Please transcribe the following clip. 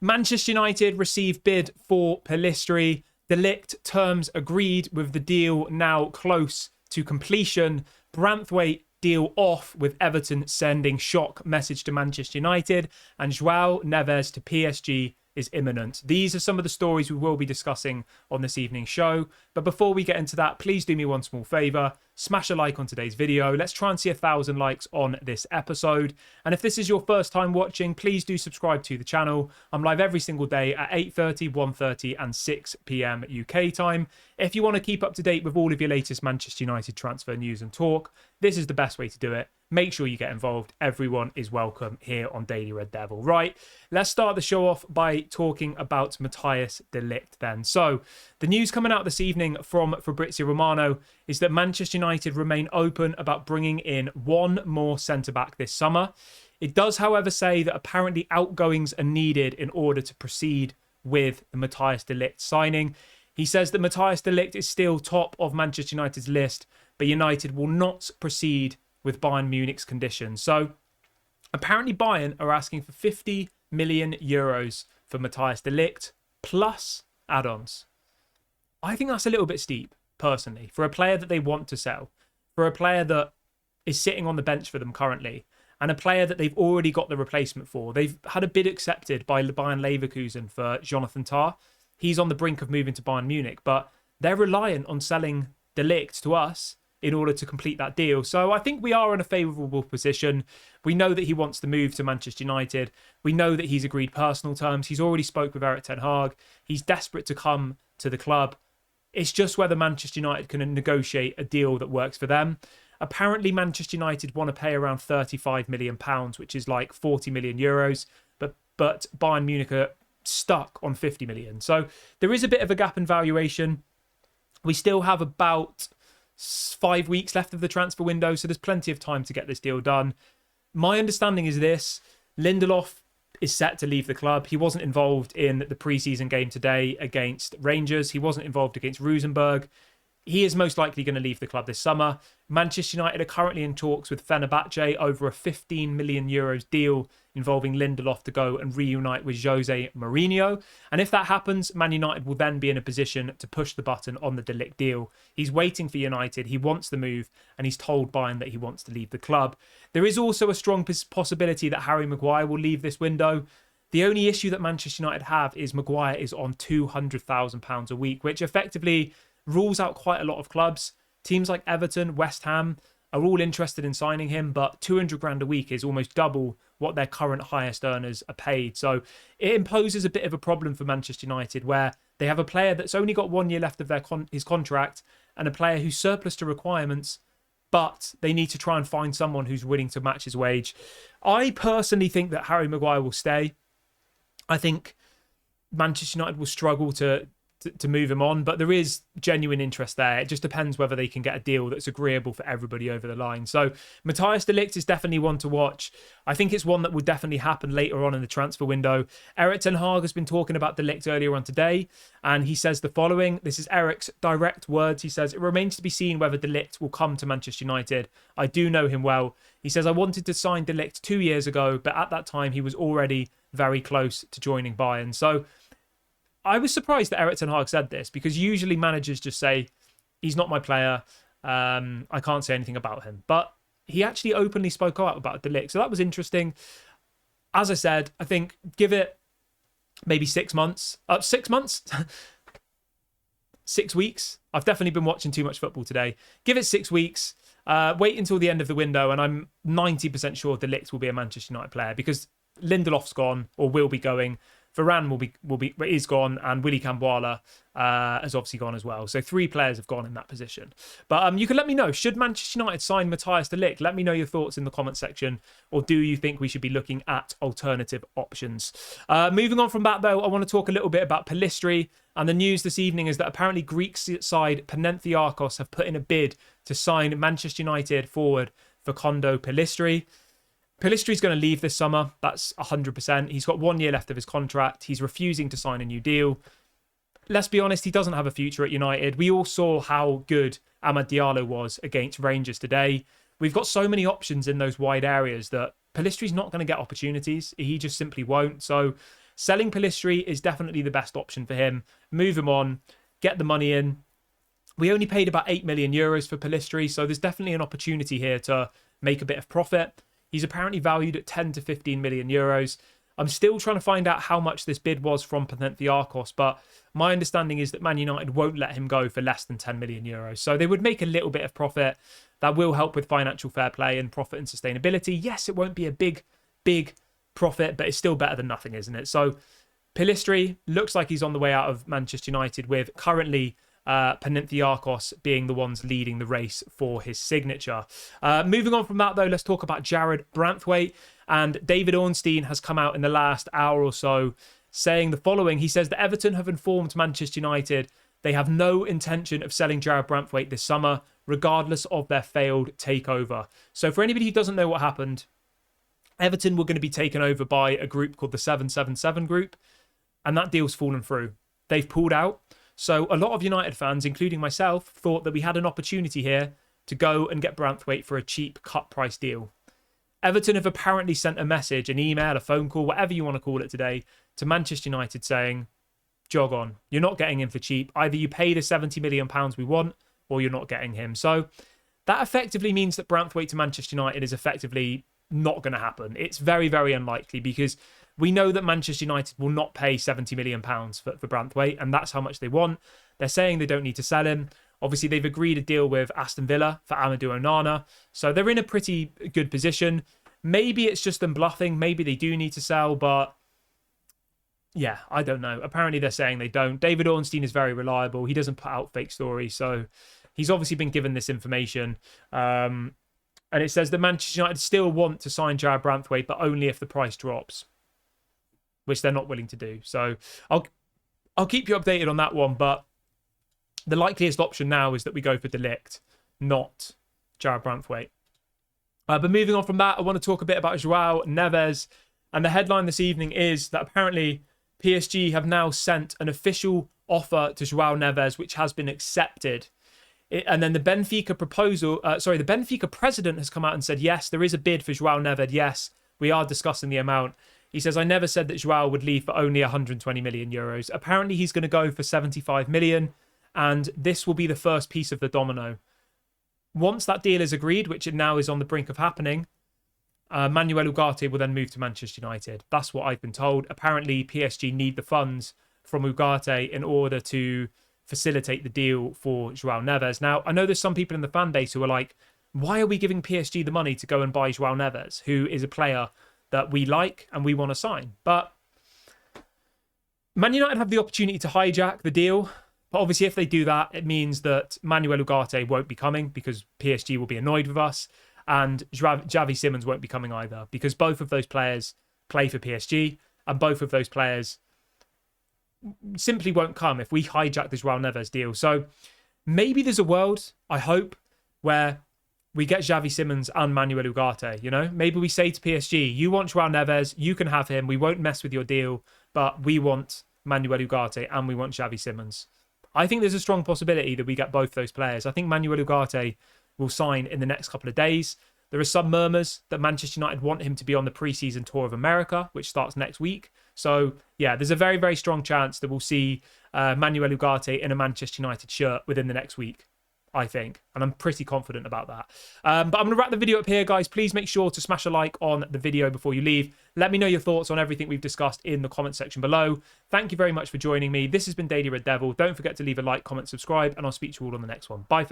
Manchester United received bid for Pellistri. De Ligt terms agreed with the deal now close to completion. Branthwaite deal off with Everton sending shock message to Manchester United. And Joao Neves to PSG is imminent. These are some of the stories we will be discussing on this evening's show. But before we get into that, please do me one small favour. Smash a like on today's video. Let's try and see 1,000 likes on this episode. And if this is your first time watching, please do subscribe to the channel. I'm live every single day at 8:30, 1:30 and 6 p.m. UK time. If you want to keep up to date with all of your latest Manchester United transfer news and talk, this is the best way to do it. Make sure you get involved. Everyone is welcome here on Daily Red Devil. Right, let's start the show off by talking about Matthijs de Ligt then. So, the news coming out this evening from Fabrizio Romano is that Manchester United remain open about bringing in one more centre-back this summer. It does, however, say that apparently outgoings are needed in order to proceed with the Matthijs de Ligt signing. He says that Matthijs de Ligt is still top of Manchester United's list, but United will not proceed with Bayern Munich's conditions. So apparently Bayern are asking for 50 million euros for Matthijs de Ligt plus add-ons. I think that's a little bit steep, personally, for a player that they want to sell, for a player that is sitting on the bench for them currently, and a player that they've already got the replacement for. They've had a bid accepted by Bayern Leverkusen for Jonathan Tah. He's on the brink of moving to Bayern Munich, but they're reliant on selling de Ligt to us in order to complete that deal. So I think we are in a favourable position. We know that he wants to move to Manchester United. We know that he's agreed personal terms. He's already spoke with Erik ten Hag. He's desperate to come to the club. It's just whether Manchester United can negotiate a deal that works for them. Apparently, Manchester United want to pay around £35 million, which is like 40 million euros. But Bayern Munich are stuck on 50 million. So there is a bit of a gap in valuation. We still have about 5 weeks left of the transfer window, so there's plenty of time to get this deal done. My understanding is this: Lindelof is set to leave the club. He wasn't involved in the pre-season game today against Rangers. He wasn't involved against Rosenborg. He is most likely going to leave the club this summer. Manchester United are currently in talks with Fenerbahce over a 15 million euros deal involving Lindelof to go and reunite with Jose Mourinho. And if that happens, Man United will then be in a position to push the button on the De Ligt deal. He's waiting for United. He wants the move, and he's told Bayern that he wants to leave the club. There is also a strong possibility that Harry Maguire will leave this window. The only issue that Manchester United have is Maguire is on £200,000 a week, which effectively rules out quite a lot of clubs. Teams like Everton, West Ham are all interested in signing him, but 200 grand a week is almost double what their current highest earners are paid. So it imposes a bit of a problem for Manchester United, where they have a player that's only got 1 year left of his contract and a player who's surplus to requirements, but they need to try and find someone who's willing to match his wage. I personally think that Harry Maguire will stay. I think Manchester United will struggle to move him on, but there is genuine interest there. It just depends whether they can get a deal that's agreeable for everybody over the line. So Matthijs de Ligt is definitely one to watch. I think it's one that will definitely happen later on in the transfer window. Erik ten Hag has been talking about de Ligt earlier on today, and he says the following. This is Erik's direct words. He says, "It remains to be seen whether de Ligt will come to Manchester United. I do know him well." He says, "I wanted to sign de Ligt 2 years ago, but at that time he was already very close to joining Bayern." So I was surprised that Erik ten Hag said this, because usually managers just say, he's not my player, I can't say anything about him. But he actually openly spoke out about de Ligt, so that was interesting. As I said, I think give it maybe 6 months. 6 months? 6 weeks? I've definitely been watching too much football today. Give it 6 weeks. Wait until the end of the window, and I'm 90% sure de Ligt will be a Manchester United player, because Lindelof's gone, or will be going. Varane is gone, and Willy Camboala has obviously gone as well. So 3 players have gone in that position. But you can let me know, should Manchester United sign Matthijs de Ligt? Let me know your thoughts in the comment section. Or do you think we should be looking at alternative options? Moving on from that, though, I want to talk a little bit about Pellistri. And the news this evening is that apparently Greek side Panathinaikos have put in a bid to sign Manchester United forward Facundo Pellistri. Pellistri's going to leave this summer. That's 100%. He's got 1 year left of his contract. He's refusing to sign a new deal. Let's be honest, he doesn't have a future at United. We all saw how good Amad Diallo was against Rangers today. We've got so many options in those wide areas that Pellistri's not going to get opportunities. He just simply won't. So selling Pellistri is definitely the best option for him. Move him on, get the money in. We only paid about 8 million euros for Pellistri, so there's definitely an opportunity here to make a bit of profit. He's apparently valued at 10 to 15 million euros. I'm still trying to find out how much this bid was from Panathinaikos, but my understanding is that Man United won't let him go for less than 10 million euros. So they would make a little bit of profit. That will help with financial fair play and profit and sustainability. Yes, it won't be a big profit, but it's still better than nothing, isn't it? So Pellistri looks like he's on the way out of Manchester United, with currently Panathinaikos being the ones leading the race for his signature. Moving on from that, though, let's talk about Jarrad Branthwaite. And David Ornstein has come out in the last hour or so saying the following. He says that Everton have informed Manchester United they have no intention of selling Jarrad Branthwaite this summer, regardless of their failed takeover. So for anybody who doesn't know what happened, Everton were going to be taken over by a group called the 777 Group, and that deal's fallen through. They've pulled out. So a lot of United fans, including myself, thought that we had an opportunity here to go and get Branthwaite for a cheap cut price deal. Everton have apparently sent a message, an email, a phone call, whatever you want to call it today, to Manchester United saying, jog on. You're not getting him for cheap. Either you pay the £70 million we want, or you're not getting him. So that effectively means that Branthwaite to Manchester United is effectively not going to happen. It's very, very unlikely, because we know that Manchester United will not pay £70 million for Branthwaite, and that's how much they want. They're saying they don't need to sell him. Obviously, they've agreed a deal with Aston Villa for Amadou Onana, so they're in a pretty good position. Maybe it's just them bluffing. Maybe they do need to sell, but yeah, I don't know. Apparently, they're saying they don't. David Ornstein is very reliable. He doesn't put out fake stories, so he's obviously been given this information. And it says that Manchester United still want to sign Jarrad Branthwaite, but only if the price drops, which they're not willing to do. So I'll keep you updated on that one, but the likeliest option now is that we go for De Ligt, not Jarrad Branthwaite. But moving on from that, I want to talk a bit about Joao Neves. And the headline this evening is that apparently PSG have now sent an official offer to Joao Neves, which has been accepted. And then the Benfica the Benfica president has come out and said, yes, there is a bid for Joao Neves. Yes, we are discussing the amount. He says, I never said that Joao would leave for only 120 million euros. Apparently, he's going to go for 75 million. And this will be the first piece of the domino. Once that deal is agreed, which it now is on the brink of happening, Manuel Ugarte will then move to Manchester United. That's what I've been told. Apparently, PSG need the funds from Ugarte in order to facilitate the deal for Joao Neves. Now, I know there's some people in the fan base who are like, why are we giving PSG the money to go and buy Joao Neves, who is a player that we like and we want to sign? But Man United have the opportunity to hijack the deal. But obviously, if they do that, it means that Manuel Ugarte won't be coming because PSG will be annoyed with us. And Xavi Simons won't be coming either, because both of those players play for PSG, and both of those players simply won't come if we hijack the Joao Neves deal. So maybe there's a world, I hope, where we get Xavi Simons and Manuel Ugarte, you know? Maybe we say to PSG, you want Joao Neves, you can have him, we won't mess with your deal, but we want Manuel Ugarte and we want Xavi Simons. I think there's a strong possibility that we get both those players. I think Manuel Ugarte will sign in the next couple of days. There are some murmurs that Manchester United want him to be on the pre-season tour of America, which starts next week. So, yeah, there's a very, very strong chance that we'll see Manuel Ugarte in a Manchester United shirt within the next week, I think. And I'm pretty confident about that. But I'm going to wrap the video up here, guys. Please make sure to smash a like on the video before you leave. Let me know your thoughts on everything we've discussed in the comment section below. Thank you very much for joining me. This has been Daily Red Devil. Don't forget to leave a like, comment, subscribe, and I'll speak to you all on the next one. Bye.